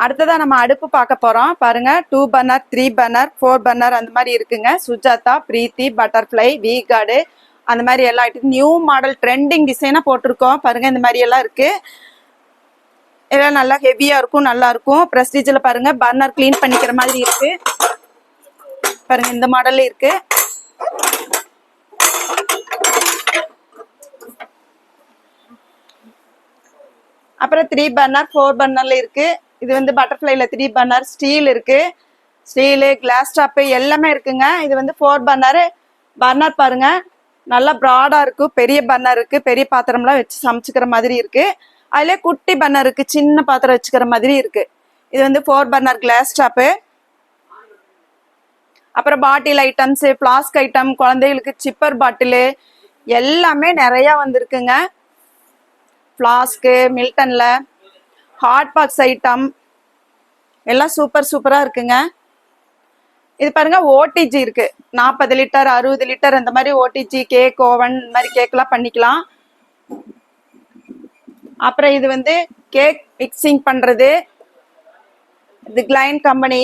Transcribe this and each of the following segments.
அடுத்ததான் நம்ம அடுப்பு பார்க்க போறோம் பாருங்க. 2 பர்னர், 3 பர்னர், 4 பர்னர் அந்த மாதிரி இருக்குங்க. சுஜாதா, பிரீத்தி, பட்டர்ஃப்ளை, வி கார்டு அந்த மாதிரி எல்லாம் நியூ மாடல் ட்ரெண்டிங் டிசைனா போட்டிருக்கோம் பாருங்க. இந்த மாதிரி எல்லாம் இருக்கு. இதெல்லாம் நல்லா ஹெவியா இருக்கும், நல்லா இருக்கும். பிரஸ்டீஜ்ல பாருங்க பர்னர் கிளீன் பண்ணிக்கிற மாதிரி இருக்கு பாருங்க. இந்த மாடல்ல இருக்கு. அப்புறம் 3 பர்னர், 4 பர்னர்ல இருக்கு. இது வந்து பட்டர்ஃப்ளைல 3 பர்னர், ஸ்டீல் இருக்கு. ஸ்டீலு, கிளாஸ் டாப்பு எல்லாமே இருக்குங்க. இது வந்து 4 பர்னர். பர்னர் பாருங்க நல்லா ப்ராடா இருக்கு. பெரிய பர்னர் இருக்கு. பெரிய பாத்திரம்லாம் வச்சு சமைச்சுக்கிற மாதிரி இருக்கு. அதுல குட்டி பர்னர் இருக்கு. சின்ன பாத்திரம் வச்சுக்கிற மாதிரி இருக்கு. இது வந்து 4 பர்னர் கிளாஸ் டாப்பு. அப்புறம் பாட்டில் ஐட்டம்ஸ், பிளாஸ்க் ஐட்டம், குழந்தைகளுக்கு சிப்பர் பாட்டிலு எல்லாமே நிறைய வந்திருக்குங்க. ஃப்ளாஸ்க்கு, மில்டன்ல ஹாட் பாக்ஸ் ஐட்டம் எல்லாம் சூப்பரா இருக்குங்க. இது பாருங்க ஓடிஜி இருக்கு. 40 லிட்டர், 60 லிட்டர் அந்த மாதிரி ஓடிஜி கேக், ஓவன் இந்த மாதிரி கேக்லாம் பண்ணிக்கலாம். அப்புறம் இது வந்து கேக் மிக்சிங் பண்றது, இது கிளைன் கம்பெனி.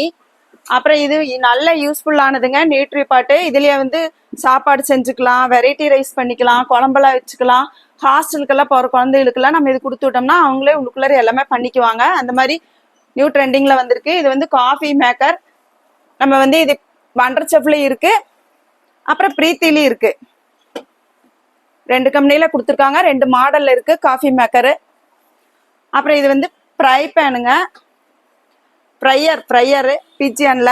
அப்புறம் இது நல்ல யூஸ்ஃபுல்லானதுங்க. நியூட்ரி பாட்டு. இதுலயே வந்து சாப்பாடு செஞ்சுக்கலாம், வெரைட்டி ரைஸ் பண்ணிக்கலாம், குழம்பெல்லாம் வச்சுக்கலாம். ஹாஸ்டலுக்கெல்லாம் போற குழந்தைகளுக்கெல்லாம் நம்ம இது கொடுத்து விட்டோம்னா அவங்களே உள்ளுக்குள்ள எல்லாமே பண்ணிக்குவாங்க. அந்த மாதிரி நியூ ட்ரெண்டிங்ல வந்திருக்கு. இது வந்து காஃபி மேக்கர். நம்ம வந்து இது வண்டர் செஃப்லயும் இருக்கு, அப்புறம் பிரீத்திலயும் இருக்கு. 2 கம்பெனில கொடுத்துருக்காங்க. 2 மாடல்ல இருக்கு காஃபி மேக்கரு. அப்புறம் இது வந்து ஃப்ரை பேனுங்க. ஃப்ரையரு பிஜியன்ல.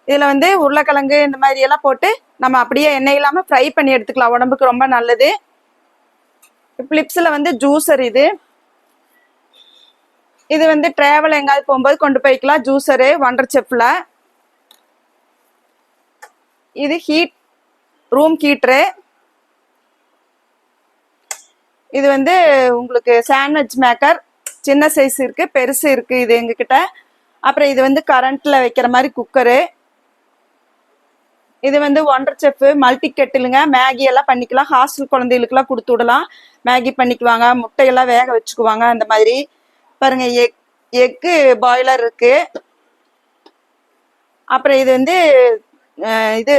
இதுல வந்து உருளைக்கிழங்கு இந்த மாதிரி எல்லாம் போட்டு நம்ம அப்படியே எண்ணெய் இல்லாம ஃப்ரை பண்ணி எடுத்துக்கலாம். உடம்புக்கு ரொம்ப நல்லது. பிலிப்ஸ்ல வந்து ஜூசர். இது வந்து டிராவல் எங்காவது போகும்போது கொண்டு போய்க்கலாம். ஜூசரு வண்டர் செஃப்ல. இது ரூம் ஹீட்டரு. இது வந்து உங்களுக்கு சாண்ட்விச் மேக்கர். சின்ன சைஸ் இருக்கு, பெருசு இருக்கு இது எங்ககிட்ட. அப்புறம் இது வந்து கரண்ட்ல வைக்கிற மாதிரி குக்கரு. இது வந்து வண்டர் செஃப் மல்டி கெட்டிலுங்க. மேகி எல்லாம் பண்ணிக்கலாம். ஹாஸ்டல் குழந்தைகளுக்குலாம் கொடுத்து விடலாம். மேகி பண்ணிக்குவாங்க, முட்டையெல்லாம் வேக வச்சுக்குவாங்க. அந்த மாதிரி பாருங்க எக்கு பாய்லர் இருக்கு. அப்புறம் இது வந்து இது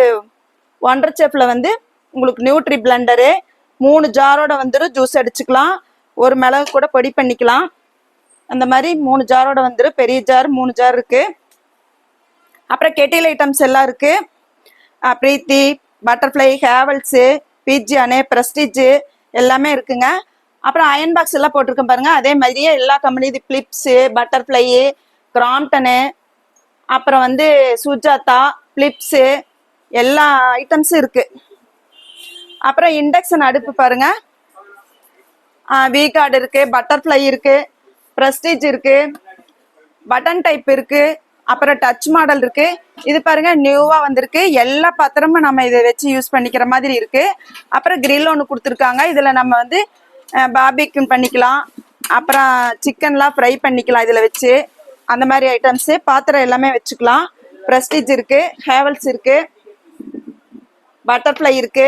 வண்டர் செஃப்ல வந்து உங்களுக்கு நியூட்ரி பிளண்டரு. 3 ஜாரோட வந்துடும். ஜூஸ் அடிச்சுக்கலாம். ஒரு மிளகு கூட பொடி பண்ணிக்கலாம். அந்த மாதிரி 3 ஜாரோட வந்துடும். பெரிய ஜார் 3 ஜார் இருக்கு. அப்புறம் கெட்டில் ஐட்டம்ஸ் எல்லாம் இருக்கு. பிரீத்தி, பட்டர்ஃப்ளை, ஹேவல்ஸு, பிஜியானு, பிரஸ்டீஜ் எல்லாமே இருக்குங்க. அப்புறம் அயன் பாக்ஸ் எல்லாம் போட்டிருக்கேன் பாருங்க. அதே மாதிரியே எல்லா கம்பெனி, இது பிலிப்ஸு, பட்டர்ஃப்ளை, கிராம்டனு, அப்புறம் வந்து சுஜாதா, பிலிப்ஸு எல்லா ஐட்டம்ஸும் இருக்கு. அப்புறம் இண்டக்ஷன் அடுப்பு பாருங்க. வி கார்டு இருக்கு, பட்டர்ஃப்ளை இருக்கு, பிரஸ்டீஜ் இருக்கு, பட்டன் டைப் இருக்கு, அப்புறம் டச் மாடல் இருக்கு. இது பாருங்க நியூவா வந்திருக்கு. எல்லா பாத்திரமும் நம்ம இதை வச்சு யூஸ் பண்ணிக்கிற மாதிரி இருக்கு. அப்புறம் கிரில் ஒன்று கொடுத்துருக்காங்க. இதுல நம்ம வந்து பாபிக்யூ பண்ணிக்கலாம். அப்புறம் சிக்கன்லாம் ஃப்ரை பண்ணிக்கலாம் இதுல வச்சு. அந்த மாதிரி ஐட்டம்ஸ் பாத்திரம் எல்லாமே வச்சுக்கலாம். பிரஸ்டீஜ் இருக்கு, ஹேவல்ஸ் இருக்கு, பட்டர்ஃப்ளை இருக்கு.